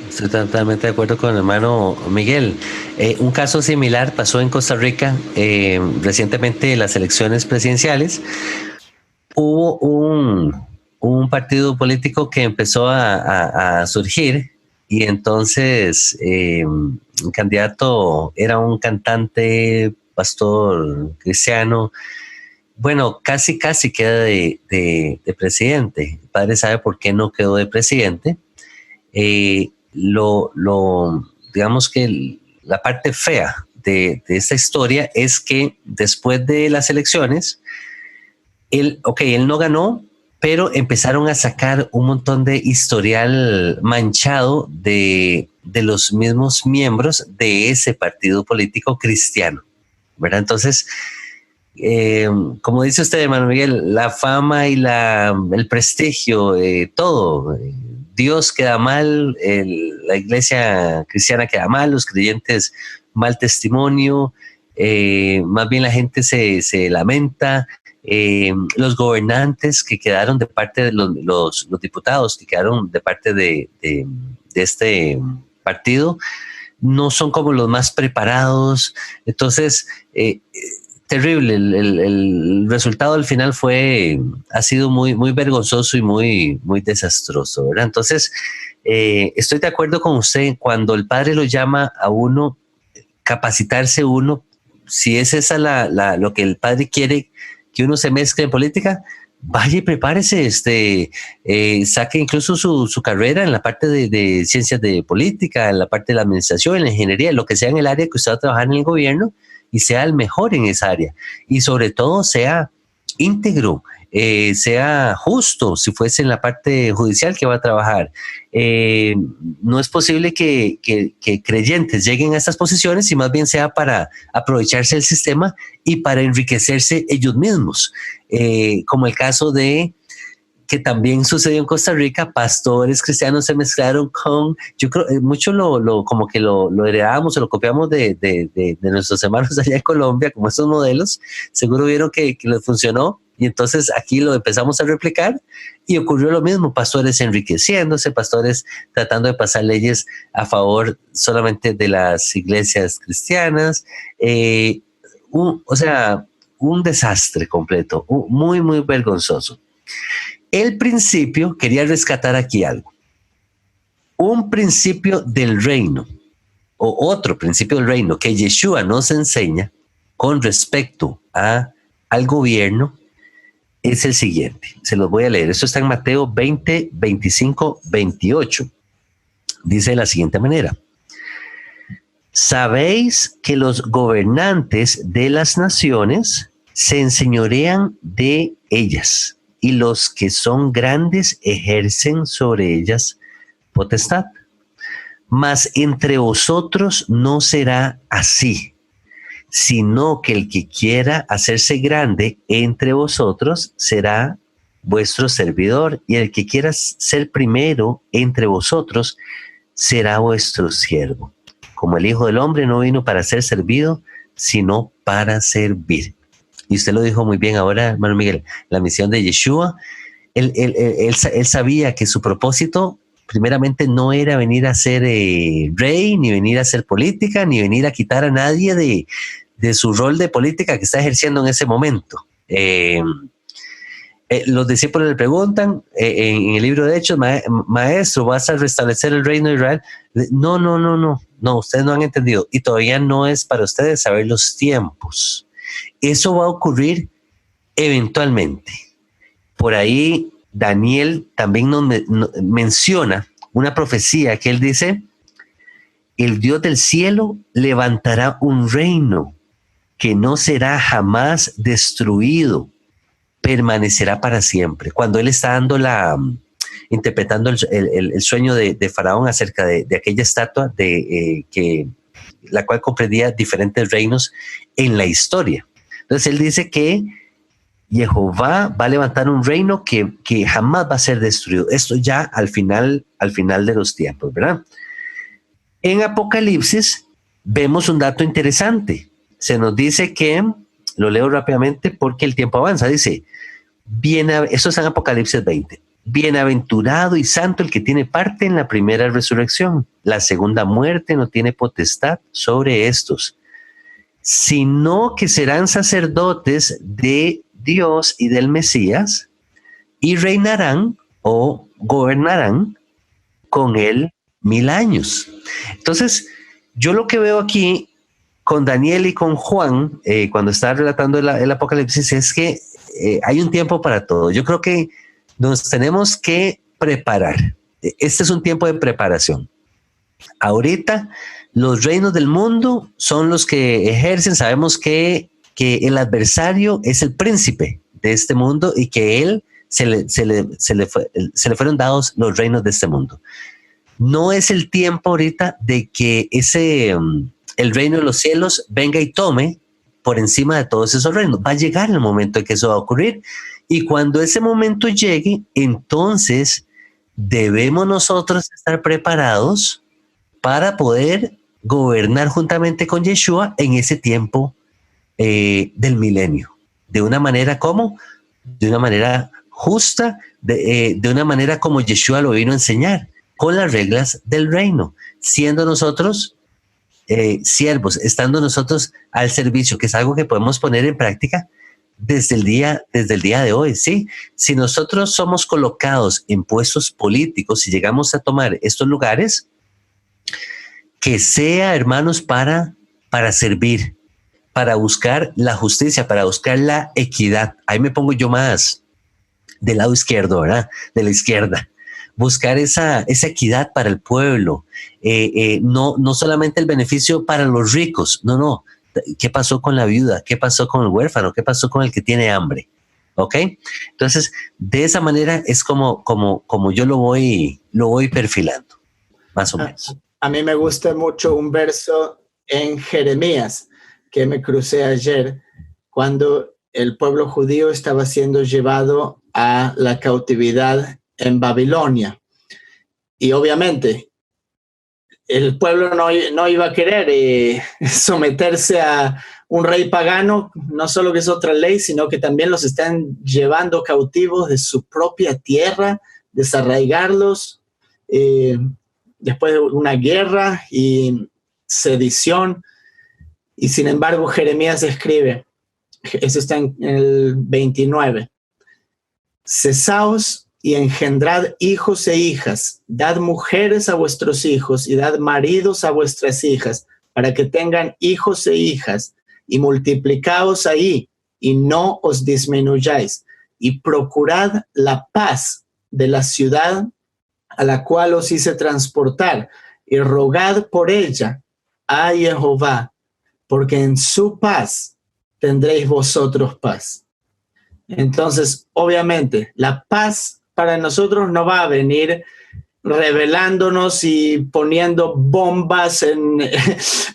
Estoy totalmente de acuerdo con el hermano Miguel. Un caso similar pasó en Costa Rica recientemente en las elecciones presidenciales. Hubo un partido político que empezó a surgir y entonces el candidato era un cantante, pastor cristiano. Bueno, casi queda de presidente. El padre sabe por qué no quedó de presidente. Digamos que la parte fea de esta historia es que después de las elecciones, él no ganó, pero empezaron a sacar un montón de historial manchado de los mismos miembros de ese partido político cristiano, ¿verdad? Entonces, como dice usted, hermano Miguel, la fama y el prestigio, todo, Dios queda mal, la iglesia cristiana queda mal, los creyentes mal testimonio, más bien la gente se lamenta, los gobernantes que quedaron de parte de los diputados que quedaron de parte de este partido no son como los más preparados. Entonces, terrible. El resultado al final ha sido muy, muy vergonzoso y muy, muy desastroso, ¿verdad? Entonces, estoy de acuerdo con usted. Cuando el Padre lo llama a uno, capacitarse uno, si es esa lo que el Padre quiere, que uno se mezcle en política, vaya y prepárese, saque incluso su carrera en la parte de ciencias de política, en la parte de la administración, en la ingeniería, lo que sea en el área que usted va a trabajar en el gobierno, y sea el mejor en esa área. Y sobre todo sea íntegro, sea justo, si fuese en la parte judicial que va a trabajar. No es posible que creyentes lleguen a estas posiciones y más bien sea para aprovecharse del sistema y para enriquecerse ellos mismos, como el caso que también sucedió en Costa Rica. Pastores cristianos se mezclaron con, yo creo, mucho como que lo heredamos o lo copiamos de nuestros hermanos allá en Colombia, como estos modelos. Seguro vieron que les funcionó y entonces aquí lo empezamos a replicar y ocurrió lo mismo, pastores enriqueciéndose, pastores tratando de pasar leyes a favor solamente de las iglesias cristianas, un desastre completo, muy, muy vergonzoso. El principio, quería rescatar aquí algo, un principio del reino o otro principio del reino que Yeshua nos enseña con respecto al gobierno es el siguiente. Se los voy a leer. Esto está en Mateo 20, 25, 28. Dice de la siguiente manera: sabéis que los gobernantes de las naciones se enseñorean de ellas, y los que son grandes ejercen sobre ellas potestad. Mas entre vosotros no será así, sino que el que quiera hacerse grande entre vosotros será vuestro servidor, y el que quiera ser primero entre vosotros será vuestro siervo. Como el Hijo del Hombre no vino para ser servido, sino para servir. Y usted lo dijo muy bien ahora, hermano Miguel, la misión de Yeshua, él sabía que su propósito primeramente no era venir a ser rey, ni venir a hacer política, ni venir a quitar a nadie de su rol de política que está ejerciendo en ese momento. Los discípulos le preguntan en el libro de Hechos: maestro, ¿vas a restablecer el reino de Israel? No, ustedes no han entendido, y todavía no es para ustedes saber los tiempos. Eso va a ocurrir eventualmente. Por ahí Daniel también nos menciona una profecía que él dice, el Dios del cielo levantará un reino que no será jamás destruido, permanecerá para siempre. Cuando él está dando interpretando el sueño de Faraón acerca de aquella estatua la cual comprendía diferentes reinos en la historia. Entonces él dice que Jehová va a levantar un reino que jamás va a ser destruido. Esto ya al final de los tiempos, ¿verdad? En Apocalipsis vemos un dato interesante. Se nos dice que, lo leo rápidamente porque el tiempo avanza, dice, eso es en Apocalipsis 20, bienaventurado y santo el que tiene parte en la primera resurrección. La segunda muerte no tiene potestad sobre estos, sino que serán sacerdotes de Dios y del Mesías y reinarán o gobernarán con él 1000 años. Entonces, yo lo que veo aquí con Daniel y con Juan, cuando está relatando el Apocalipsis, es que hay un tiempo para todo. Yo creo que nos tenemos que preparar. Este es un tiempo de preparación. Ahorita, los reinos del mundo son los que ejercen. Sabemos que el adversario es el príncipe de este mundo y que él se le fueron dados los reinos de este mundo. No es el tiempo ahorita de que el reino de los cielos venga y tome por encima de todos esos reinos. Va a llegar el momento en que eso va a ocurrir, y cuando ese momento llegue, entonces debemos nosotros estar preparados para poder gobernar juntamente con Yeshua en ese tiempo del milenio. ¿De una manera cómo? De una manera justa, de una manera como Yeshua lo vino a enseñar, con las reglas del reino, siendo nosotros siervos, estando nosotros al servicio, que es algo que podemos poner en práctica desde el día de hoy, ¿sí? Si nosotros somos colocados en puestos políticos y llegamos a tomar estos lugares, que sea, hermanos, para servir, para buscar la justicia, para buscar la equidad. Ahí me pongo yo más del lado izquierdo, ¿verdad? De la izquierda. Buscar esa equidad para el pueblo, no solamente el beneficio para los ricos, no. ¿Qué pasó con la viuda? ¿Qué pasó con el huérfano? ¿Qué pasó con el que tiene hambre? ¿Ok? Entonces, de esa manera es como yo lo voy perfilando, más o menos. A mí me gusta mucho un verso en Jeremías que me crucé ayer, cuando el pueblo judío estaba siendo llevado a la cautividad en Babilonia. Y obviamente el pueblo no iba a querer someterse a un rey pagano, no solo que es otra ley, sino que también los están llevando cautivos de su propia tierra, desarraigarlos después de una guerra y sedición. Y sin embargo, Jeremías escribe, eso está en el 29, cesaos y engendrad hijos e hijas, dad mujeres a vuestros hijos y dad maridos a vuestras hijas, para que tengan hijos e hijas, y multiplicaos ahí, y no os disminuyáis, y procurad la paz de la ciudad a la cual os hice transportar, y rogad por ella a Jehová, porque en su paz tendréis vosotros paz. Entonces, obviamente, la paz para nosotros no va a venir rebelándonos y poniendo bombas en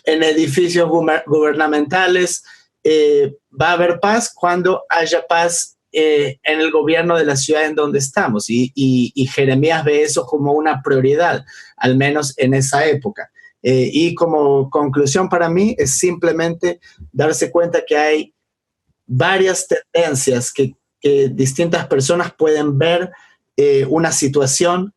edificios gubernamentales. Va a haber paz cuando haya paz en el gobierno de la ciudad en donde estamos. Y Jeremías ve eso como una prioridad, al menos en esa época. Y como conclusión para mí es simplemente darse cuenta que hay varias tendencias que distintas personas pueden ver una situación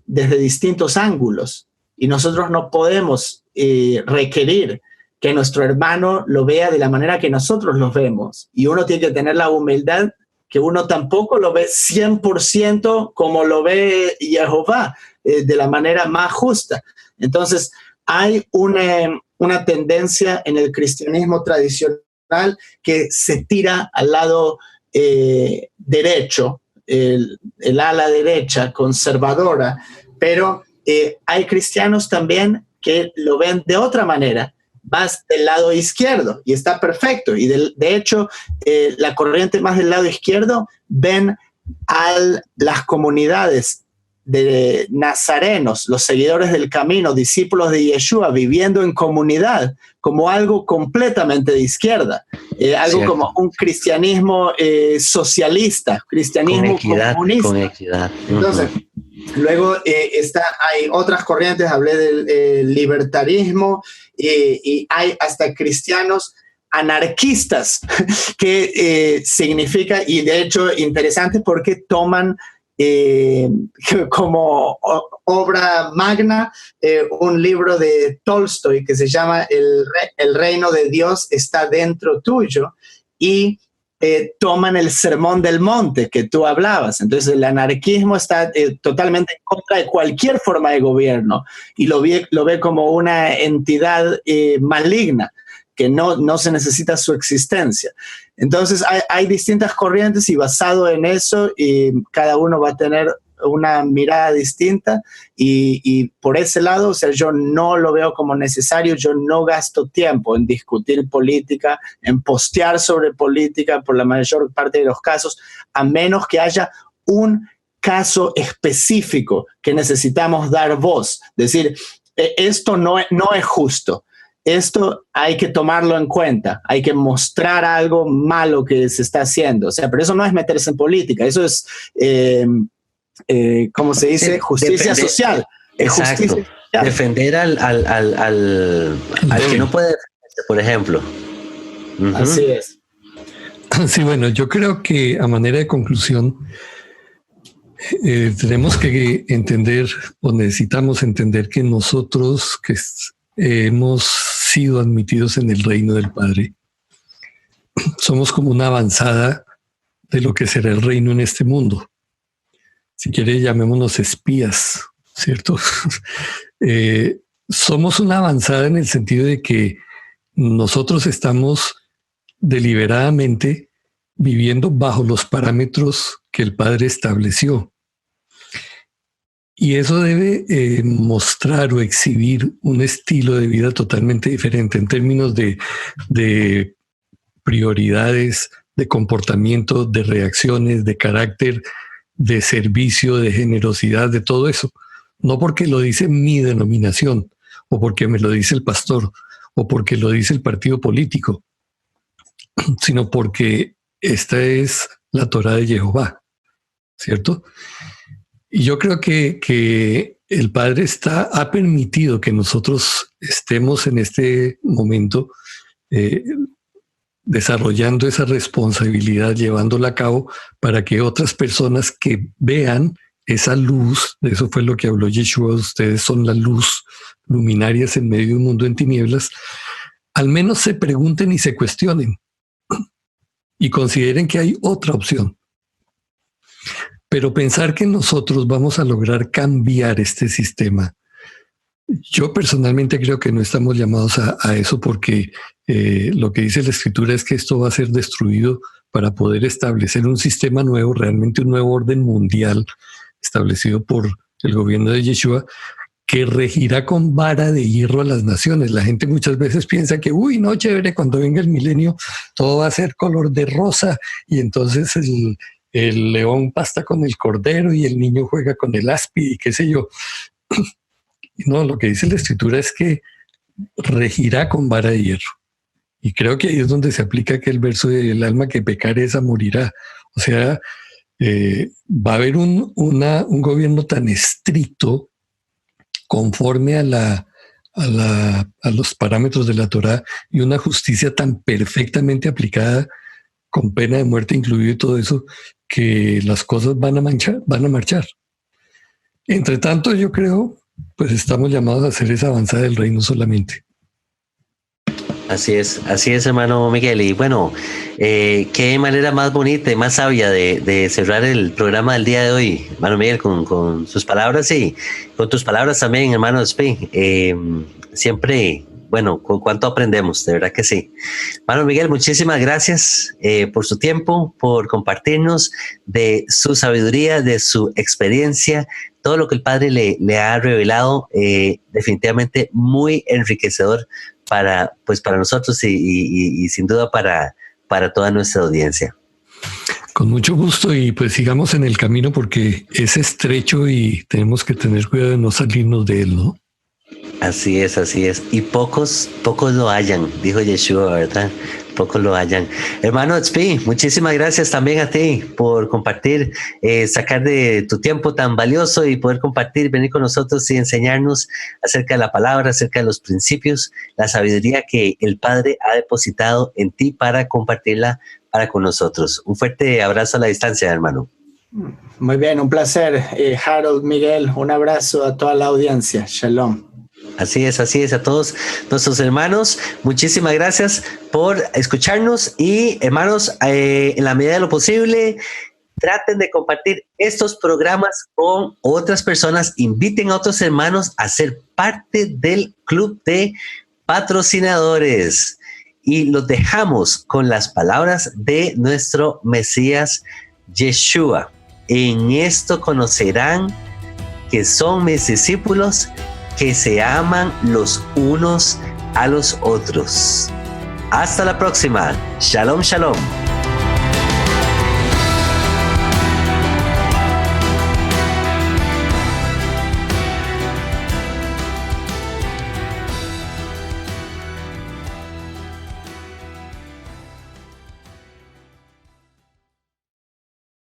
desde distintos ángulos, y nosotros no podemos requerir que nuestro hermano lo vea de la manera que nosotros lo vemos, y uno tiene que tener la humildad que uno tampoco lo ve 100% como lo ve Jehová, de la manera más justa. Entonces, hay una tendencia en el cristianismo tradicional que se tira al lado derecho, el ala derecha conservadora, pero hay cristianos también que lo ven de otra manera, más del lado izquierdo, y está perfecto. Y de hecho, la corriente más del lado izquierdo ven a las comunidades de nazarenos, los seguidores del camino, discípulos de Yeshua, viviendo en comunidad, como algo completamente de izquierda, algo como un cristianismo socialista, cristianismo comunista. Con equidad. Entonces, luego hay otras corrientes, hablé del libertarismo, y hay hasta cristianos anarquistas, que significa, y de hecho interesante porque toman como obra magna un libro de Tolstoy que se llama El reino de Dios está dentro tuyo, y toman el Sermón del Monte que tú hablabas. Entonces el anarquismo está totalmente en contra de cualquier forma de gobierno y lo ve como una entidad maligna, que no se necesita su existencia. Entonces hay distintas corrientes, y basado en eso, y cada uno va a tener una mirada distinta, y por ese lado, o sea, yo no lo veo como necesario. Yo no gasto tiempo en discutir política, en postear sobre política por la mayor parte de los casos, a menos que haya un caso específico que necesitamos dar voz. Decir, esto no es justo. Esto hay que tomarlo en cuenta, hay que mostrar algo malo que se está haciendo. O sea, pero eso no es meterse en política, eso es, ¿cómo se dice? Justicia social. Exacto. Justicia social. Defender al que no puede defenderse, por ejemplo. Así es. Sí, bueno, yo creo que a manera de conclusión, tenemos que entender, o necesitamos entender, que nosotros que hemos sido admitidos en el reino del Padre, somos como una avanzada de lo que será el reino en este mundo. Si quiere, llamémonos espías, ¿cierto? Somos una avanzada en el sentido de que nosotros estamos deliberadamente viviendo bajo los parámetros que el Padre estableció. Y eso debe mostrar o exhibir un estilo de vida totalmente diferente en términos de prioridades, de comportamiento, de reacciones, de carácter, de servicio, de generosidad, de todo eso. No porque lo dice mi denominación, o porque me lo dice el pastor, o porque lo dice el partido político, sino porque esta es la Torá de Jehová, ¿cierto? Y yo creo que el Padre ha permitido que nosotros estemos en este momento desarrollando esa responsabilidad, llevándola a cabo para que otras personas que vean esa luz, de eso fue lo que habló Yeshua, ustedes son la luz, luminarias en medio de un mundo en tinieblas, al menos se pregunten y se cuestionen y consideren que hay otra opción. Pero pensar que nosotros vamos a lograr cambiar este sistema, yo personalmente creo que no estamos llamados a eso, porque lo que dice la Escritura es que esto va a ser destruido para poder establecer un sistema nuevo, realmente un nuevo orden mundial establecido por el gobierno de Yeshua, que regirá con vara de hierro a las naciones. La gente muchas veces piensa que, no, chévere, cuando venga el milenio todo va a ser color de rosa y entonces el león pasta con el cordero y el niño juega con el aspi y qué sé yo. No, lo que dice la Escritura es que regirá con vara de hierro. Y creo que ahí es donde se aplica aquel verso del alma que pecare esa morirá. O sea, va a haber un gobierno tan estricto conforme a los parámetros de la Torá, y una justicia tan perfectamente aplicada con pena de muerte incluido y todo eso, que las cosas van a marchar. Entre tanto, yo creo, pues estamos llamados a hacer esa avanzada del reino solamente. Así es, hermano Miguel. Y bueno, qué manera más bonita y más sabia de cerrar el programa del día de hoy, hermano Miguel, con sus palabras y con tus palabras también, hermano Spi. Siempre bueno, con cuánto aprendemos, de verdad que sí. Hermano Miguel, muchísimas gracias por su tiempo, por compartirnos de su sabiduría, de su experiencia, todo lo que el Padre le ha revelado, definitivamente muy enriquecedor para nosotros y sin duda para toda nuestra audiencia. Con mucho gusto, y pues sigamos en el camino porque es estrecho y tenemos que tener cuidado de no salirnos de él, ¿no? Así es. Y pocos lo hallan, dijo Yeshua, ¿verdad? Pocos lo hallan. Hermano Tzvi, muchísimas gracias también a ti por compartir, sacar de tu tiempo tan valioso y poder compartir, venir con nosotros y enseñarnos acerca de la palabra, acerca de los principios, la sabiduría que el Padre ha depositado en ti para compartirla para con nosotros. Un fuerte abrazo a la distancia, hermano. Muy bien, un placer. Harold, Miguel, un abrazo a toda la audiencia. Shalom. Así es, a todos nuestros hermanos, muchísimas gracias por escucharnos y hermanos, en la medida de lo posible, traten de compartir estos programas con otras personas, inviten a otros hermanos a ser parte del club de patrocinadores y los dejamos con las palabras de nuestro Mesías Yeshua. En esto conocerán que son mis discípulos, que se aman los unos a los otros. Hasta la próxima. Shalom, shalom.